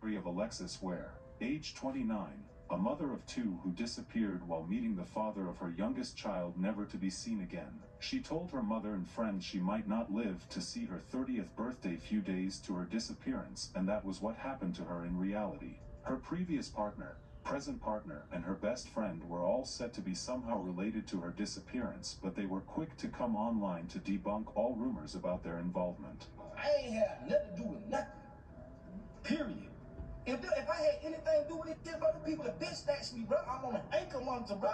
Of Alexis Ware, age 29, a mother of two who disappeared while meeting the father of her youngest child, never to be seen again. She told her mother and friends she might not live to see her 30th birthday, few days to her disappearance, and that was what happened to her in reality. Her previous partner, present partner, and her best friend were all said to be somehow related to her disappearance, but they were quick to come online to debunk all rumors about their involvement. I ain't had nothing to do with nothing. Period. If I had anything to do with it, other people that bitch snatched me, bro. I'm on an ankle monitor, bro.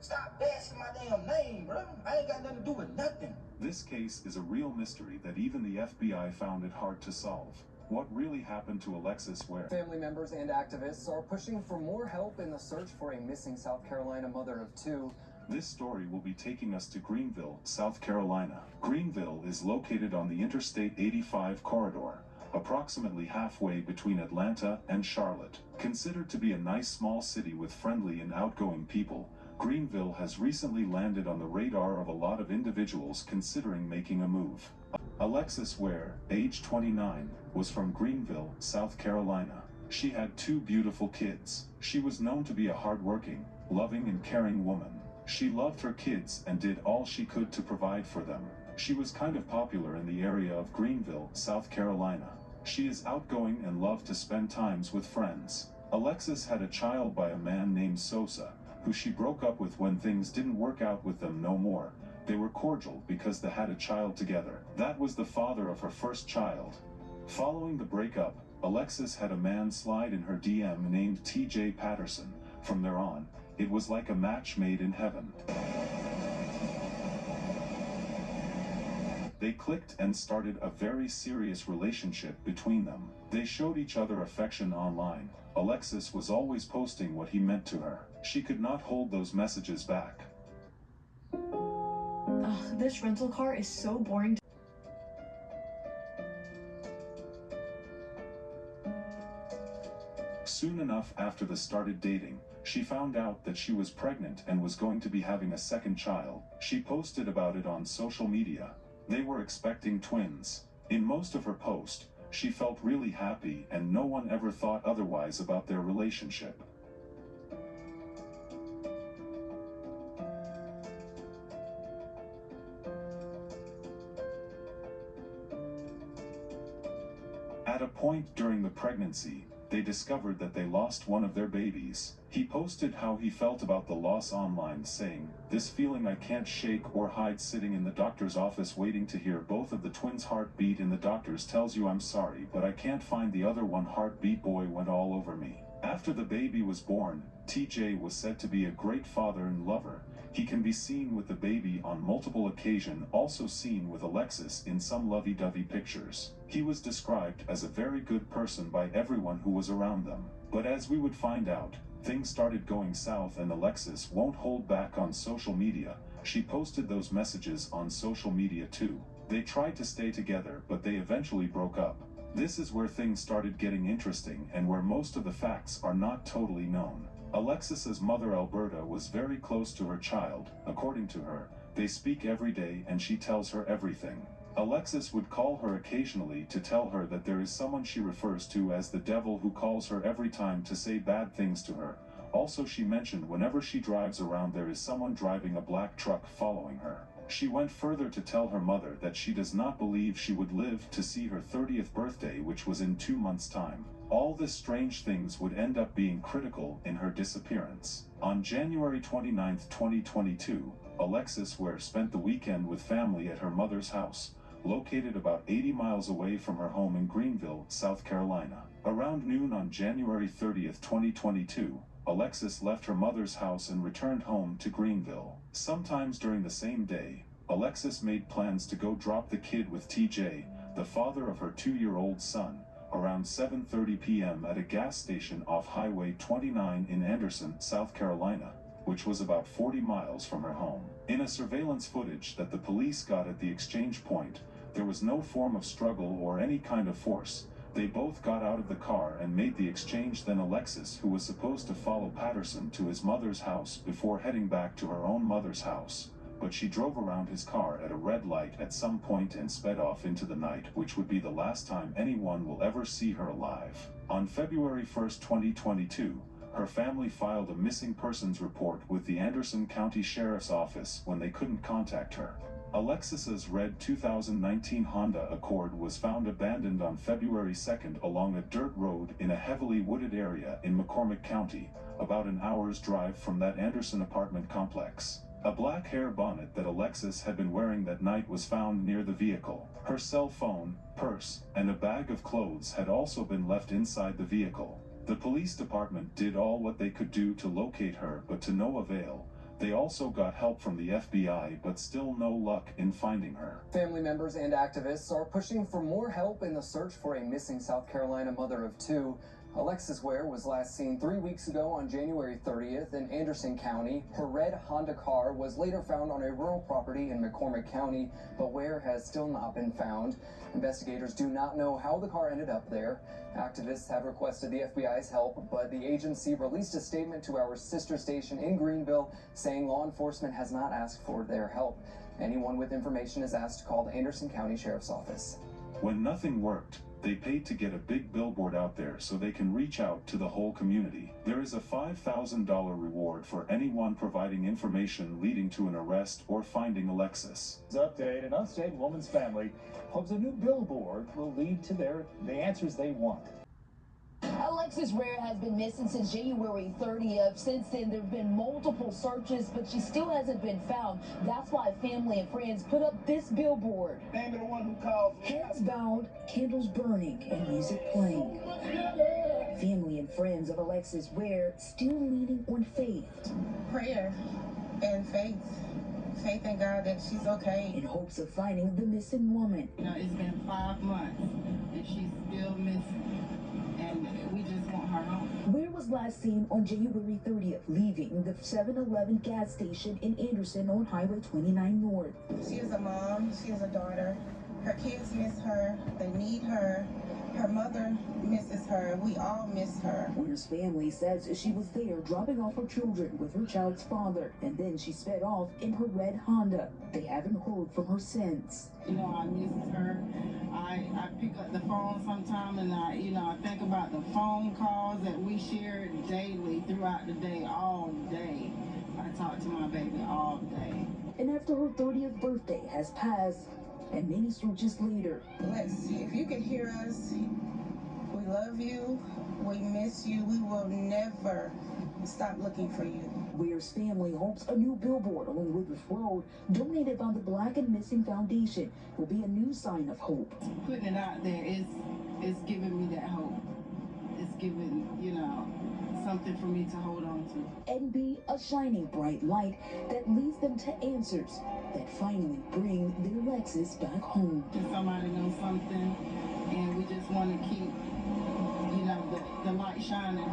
Stop bashing my damn name, bro. I ain't got nothing to do with nothing. This case is a real mystery that even the FBI found it hard to solve. What really happened to Alexis Ware? Family members and activists are pushing for more help in the search for a missing South Carolina mother of two. This story will be taking us to Greenville, South Carolina. Greenville is located on the Interstate 85 corridor, approximately halfway between Atlanta and Charlotte. Considered to be a nice small city with friendly and outgoing people, Greenville has recently landed on the radar of a lot of individuals considering making a move. Alexis Ware, age 29, was from Greenville, South Carolina. She had two beautiful kids. She was known to be a hardworking, loving and caring woman. She loved her kids and did all she could to provide for them. She was kind of popular in the area of Greenville, South Carolina. She is outgoing and loved to spend times with friends. Alexis had a child by a man named Sosa, who she broke up with when things didn't work out with them no more. They were cordial because they had a child together. That was the father of her first child. Following the breakup, Alexis had a man slide in her DM named TJ Patterson. From there on, it was like a match made in heaven. They clicked and started a very serious relationship between them. They showed each other affection online. Alexis was always posting what he meant to her. She could not hold those messages back. Ugh, this rental car is so boring. Soon enough after they started dating, she found out that she was pregnant and was going to be having a second child. She posted about it on social media. They were expecting twins. In most of her posts, she felt really happy and no one ever thought otherwise about their relationship. At a point during the pregnancy, they discovered that they lost one of their babies. He posted how he felt about the loss online, saying, "This feeling I can't shake or hide, sitting in the doctor's office waiting to hear both of the twins' heartbeat, and the doctors tells you I'm sorry, but I can't find the other one. Heartbeat boy went all over me." After the baby was born, TJ was said to be a great father and lover. He can be seen with the baby on multiple occasions, also seen with Alexis in some lovey-dovey pictures. He was described as a very good person by everyone who was around them. But as we would find out, things started going south, and Alexis won't hold back on social media. She posted those messages on social media too. They tried to stay together, but they eventually broke up. This is where things started getting interesting and where most of the facts are not totally known. Alexis's mother Alberta was very close to her child. According to her, they speak every day and she tells her everything. Alexis would call her occasionally to tell her that there is someone she refers to as the devil who calls her every time to say bad things to her. Also, she mentioned whenever she drives around there is someone driving a black truck following her. She went further to tell her mother that she does not believe she would live to see her 30th birthday, which was in 2 months' time. All this strange things would end up being critical in her disappearance. On January 29, 2022, Alexis Ware spent the weekend with family at her mother's house, located about 80 miles away from her home in Greenville, South Carolina. Around noon on January 30th, 2022, Alexis left her mother's house and returned home to Greenville. Sometimes during the same day, Alexis made plans to go drop the kid with TJ, the father of her 2-year-old son, around 7:30 p.m. at a gas station off Highway 29 in Anderson, South Carolina, which was about 40 miles from her home. In a surveillance footage that the police got at the exchange point, there was no form of struggle or any kind of force. They both got out of the car and made the exchange. Then Alexis, who was supposed to follow Patterson to his mother's house before heading back to her own mother's house, but she drove around his car at a red light at some point and sped off into the night, which would be the last time anyone will ever see her alive. On February 1st, 2022, her family filed a missing persons report with the Anderson County Sheriff's Office when they couldn't contact her. Alexis's red 2019 Honda Accord was found abandoned on February 2nd along a dirt road in a heavily wooded area in McCormick County, about an hour's drive from that Anderson apartment complex. A black hair bonnet that Alexis had been wearing that night was found near the vehicle. Her cell phone, purse, and a bag of clothes had also been left inside the vehicle. The police department did all what they could do to locate her, but to no avail. They also got help from the FBI, but still no luck in finding her. Family members and activists are pushing for more help in the search for a missing South Carolina mother of two. Alexis Ware was last seen 3 weeks ago on January 30th in Anderson County. Her red Honda car was later found on a rural property in McCormick County, but Ware has still not been found. Investigators do not know how the car ended up there. Activists have requested the FBI's help, but the agency released a statement to our sister station in Greenville saying law enforcement has not asked for their help. Anyone with information is asked to call the Anderson County Sheriff's Office. When nothing worked, they paid to get a big billboard out there so they can reach out to the whole community. There is a $5,000 reward for anyone providing information leading to an arrest or finding Alexis. Update: an unstayed woman's family hopes a new billboard will lead to the answers they want. Alexis Ware has been missing since January 30th. Since then, there have been multiple searches, but she still hasn't been found. That's why family and friends put up this billboard. Name of the one who called. Heads bowed, candles burning, and music playing. Family and friends of Alexis Ware still leaning on faith. Prayer and faith. Faith in God that she's okay. In hopes of finding the missing woman. You know, it's been 5 months and she's still missing. And we just want her home. Ware was last seen on January 30th, leaving the 7-Eleven gas station in Anderson on Highway 29 North. She is a mom, she is a daughter. Her kids miss her, they need her. Her mother misses her, we all miss her. Ware's family says she was there dropping off her children with her child's father, and then she sped off in her red Honda. They haven't heard from her since. You know, I miss her. I pick up the phone sometime and I think about the phone calls that we shared daily throughout the day, all day. I talk to my baby all day. And after her 30th birthday has passed, and many searches later. Let's see, if you can hear us, we love you, we miss you, we will never stop looking for you. Ware's family hopes a new billboard along Woodruff Road, donated by the Black and Missing Foundation, will be a new sign of hope. Putting it out there is giving me that hope. It's giving, something for me to hold on to. And be a shining bright light that leads them to answers that finally bring their Alexis back home. Somebody knows something, and we just want to keep, the light shining.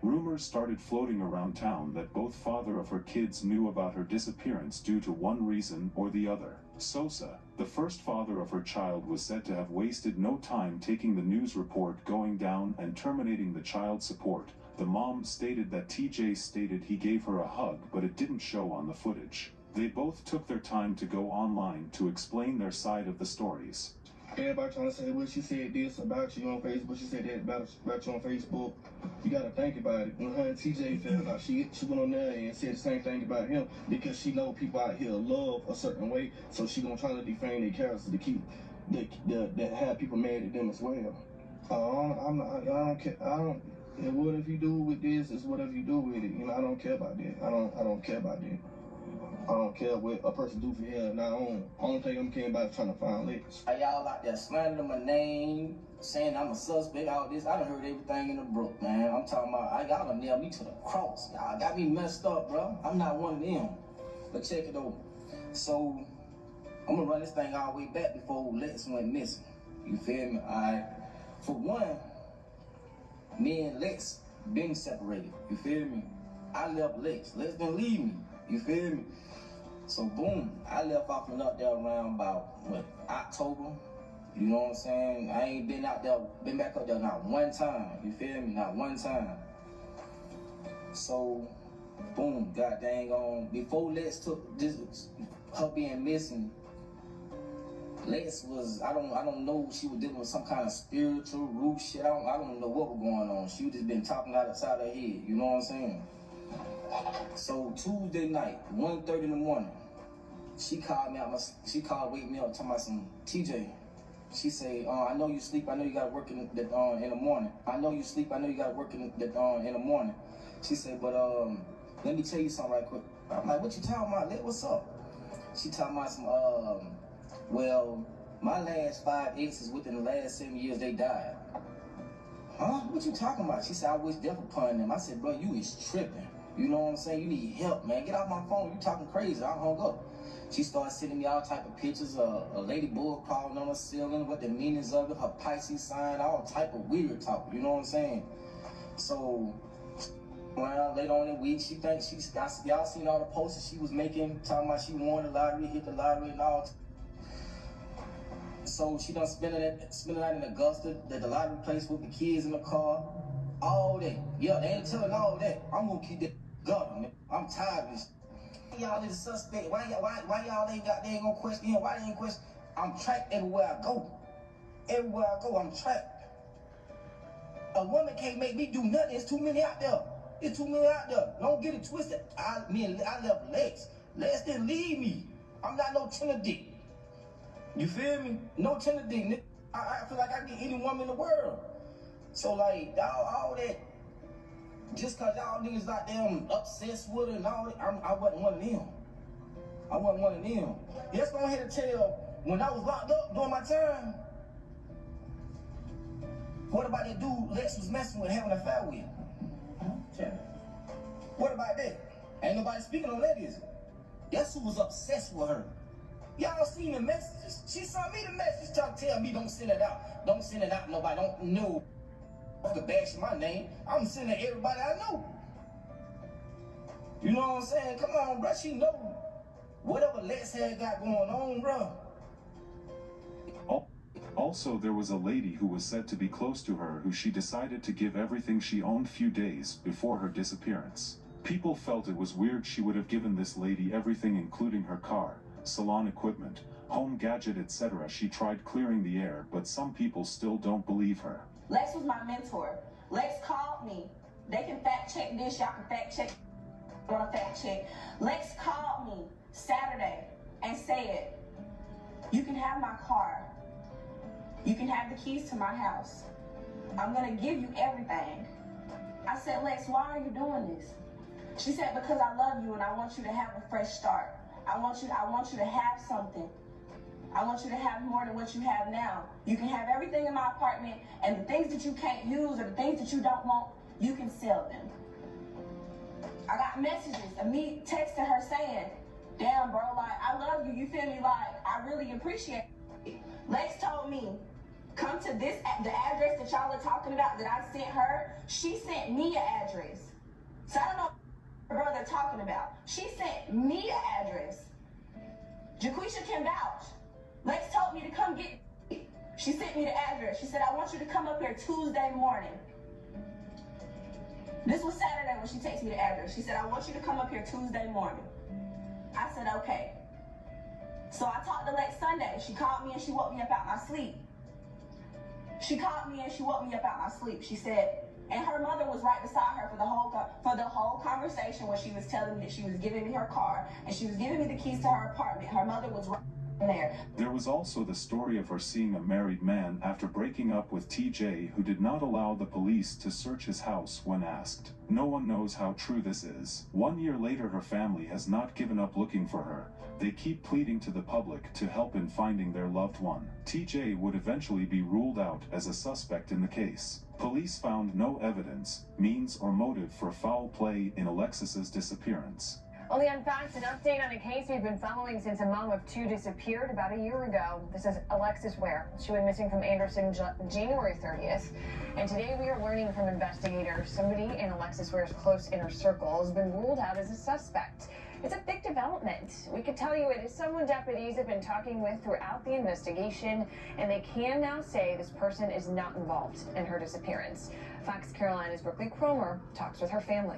Rumors started floating around town that both father of her kids knew about her disappearance due to one reason or the other. Sosa, the first father of her child, was said to have wasted no time taking the news report going down and terminating the child support. The mom stated that TJ stated he gave her a hug, but it didn't show on the footage. They both took their time to go online to explain their side of the stories. Everybody trying to say, well, she said this about you on Facebook, she said that about you on Facebook. You gotta think about it. When her and TJ found out, she went on there and said the same thing about him because she know people out here love a certain way, so she gonna try to defame their characters to keep that have people mad at them as well. I don't care. And whatever you do with this is whatever you do with it. I don't care about that. I don't care about that. I don't care what a person do for him. Now, I don't think I'm caring about trying to find licks. Y'all out there slandering my name, saying I'm a suspect, all this. I done heard everything in the book, man. I'm talking about, y'all done nailed me to the cross. Y'all got me messed up, bro. I'm not one of them. But check it over. So, I'm gonna run this thing all the way back before Lex went missing. You feel me? For one, me and Lex been separated. You feel me? I left Lex. Lex didn't leave me. You feel me? So boom, I left off and up there around about October. You know what I'm saying? I ain't been out there, been back up there not one time. You feel me? Not one time. So boom, god dang on. Before Lex took this, her being missing, Lex was, I don't know, she was dealing with some kind of spiritual root shit. I don't know what was going on. She just been talking outside her head, you know what I'm saying? So Tuesday night, 1:30 in the morning, she called wake me up, talking about some TJ. She say, I know you sleep, I know you gotta work in the morning. I know you sleep, I know you gotta work in the morning. She said, but let me tell you something right quick. I'm like, what you talking about? What's up? She talking about some, well, my last 5 exes within the last 7 years, they died. Huh? What you talking about? She said, I wish death upon them. I said, bro, you is tripping. You know what I'm saying? You need help, man. Get off my phone. You talking crazy. I hung up. She started sending me all type of pictures of a ladybug crawling on the ceiling, what the meanings of it, her Pisces sign, all type of weird talk. You know what I'm saying? So, well, later on in the week, she thinks y'all seen all the posters she was making, talking about she won the lottery, hit the lottery and all. So she done spending it out in Augusta, at the lottery place with the kids in the car. All that. Yeah, they ain't telling all that. I'm gonna keep that gun. I'm tired of this. Y'all is a suspect. Why y'all they ain't gonna question him? Why they ain't question? I'm tracked everywhere I go. Everywhere I go, I'm tracked. A woman can't make me do nothing. It's too many out there. It's too many out there. Don't get it twisted. I left Lex. Lex didn't leave me. I'm not no tender dick. You feel me? No tender dick, nigga. I feel like I get any woman in the world. So like, all that, just cause y'all niggas out there obsessed with her and all that, I wasn't one of them. I wasn't one of them. Let's go ahead and tell, when I was locked up during my time, what about that dude Lex was messing with, having an affair with? What about that? Ain't nobody speaking on that, is it? Guess who was obsessed with her? Y'all seen the messages? She sent me the message trying to tell me don't send it out. Don't send it out to nobody. Don't know. The bash my name. I'm sending everybody I know. You know what I'm saying? Come on, bro. She know whatever Lex had got going on, bro. Also, there was a lady who was said to be close to her who she decided to give everything she owned few days before her disappearance. People felt it was weird she would have given this lady everything, including her car, salon equipment, home gadget, etc. She tried clearing the air, but some people still don't believe her. Lex was my mentor. Lex called me. They can fact check this, y'all can fact check. I want to fact check. Lex called me Saturday and said, you can have my car. You can have the keys to my house. I'm gonna give you everything. I said, Lex, why are you doing this? She said, because I love you and I want you to have a fresh start. I want you to have something. I want you to have more than what you have now. You can have everything in my apartment, and the things that you can't use or the things that you don't want, you can sell them. I got messages of me texting her saying, damn, bro, like, I love you. You feel me? Like, I really appreciate it. Lex told me, come to the address that y'all are talking about that I sent her. She sent me an address. So I don't know what her brother talking about. She sent me an address. Jaquisha can vouch. Lex told me to come get me. She sent me the address. She said, I want you to come up here Tuesday morning. This was Saturday when she texted me the address. She said, I want you to come up here Tuesday morning. I said, okay. So I talked to Lex Sunday. She called me and she woke me up out my sleep. She called me and she woke me up out my sleep. She said, and her mother was right beside her for the whole conversation when she was telling me that she was giving me her car and she was giving me the keys to her apartment. Her mother was right there. There was also the story of her seeing a married man after breaking up with TJ who did not allow the police to search his house when asked. No one knows how true this is. 1 year later, her family has not given up looking for her. They keep pleading to the public to help in finding their loved one. TJ would eventually be ruled out as a suspect in the case. Police found no evidence, means, or motive for foul play in Alexis's disappearance. Well, the Unfacts, an update on a case we've been following since a mom of two disappeared about a year ago. This is Alexis Ware. She went missing from Anderson January 30th. And today we are learning from investigators somebody in Alexis Ware's close inner circle has been ruled out as a suspect. It's a big development. We could tell you it is someone deputies have been talking with throughout the investigation, and they can now say this person is not involved in her disappearance. Fox Carolina's Brooklyn Cromer talks with her family.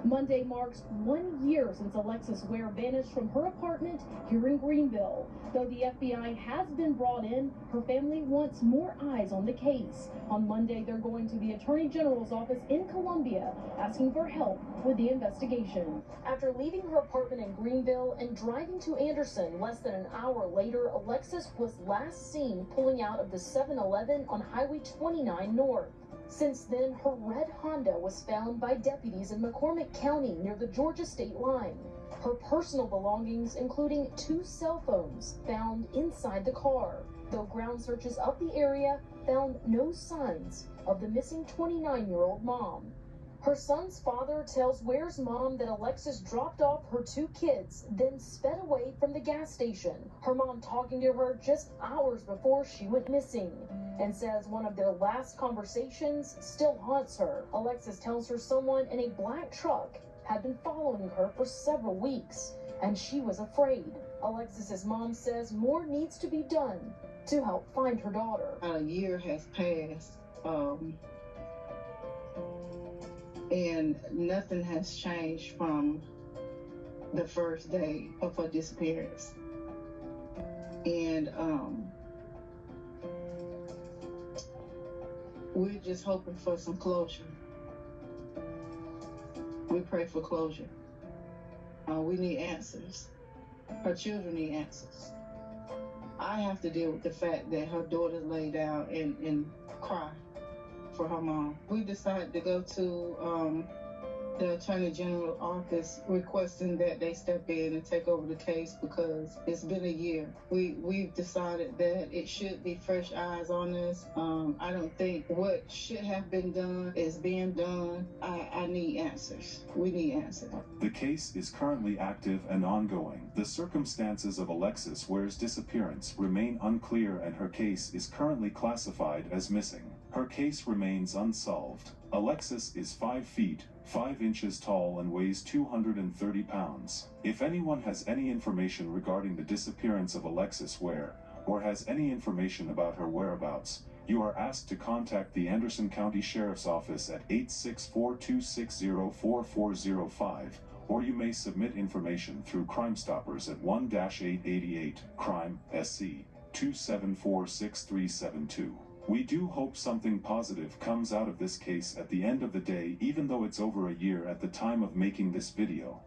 Monday marks 1 year since Alexis Ware vanished from her apartment here in Greenville. Though the FBI has been brought in, her family wants more eyes on the case. On Monday, they're going to the Attorney General's office in Columbia, asking for help with the investigation. After leaving her apartment in Greenville and driving to Anderson less than an hour later, Alexis was last seen pulling out of the 7-Eleven on Highway 29 North. Since then, her red Honda was found by deputies in McCormick County near the Georgia state line. Her personal belongings, including 2 cell phones, found inside the car, though ground searches of the area found no signs of the missing 29-year-old mom. Her son's father tells Ware's mom that Alexis dropped off her 2 kids, then sped away from the gas station. Her mom talking to her just hours before she went missing, and says one of their last conversations still haunts her. Alexis tells her someone in a black truck had been following her for several weeks, and she was afraid. Alexis's mom says more needs to be done to help find her daughter. A year has passed, and nothing has changed from the first day of her disappearance. And we're just hoping for some closure. We pray for closure. We need answers. Her children need answers. I have to deal with the fact that her daughter lay down and cry for her mom. We decided to go to the Attorney General office requesting that they step in and take over the case because it's been a year. We've decided that it should be fresh eyes on this. I don't think what should have been done is being done. I need answers. We need answers. The case is currently active and ongoing. The circumstances of Alexis Ware's disappearance remain unclear and her case is currently classified as missing. Her case remains unsolved. Alexis is 5 feet, 5 inches tall and weighs 230 pounds. If anyone has any information regarding the disappearance of Alexis Ware, or has any information about her whereabouts, you are asked to contact the Anderson County Sheriff's Office at 864-260-4405, or you may submit information through Crime Stoppers at 1-888 Crime SC 2746372. We do hope something positive comes out of this case at the end of the day, even though it's over a year at the time of making this video.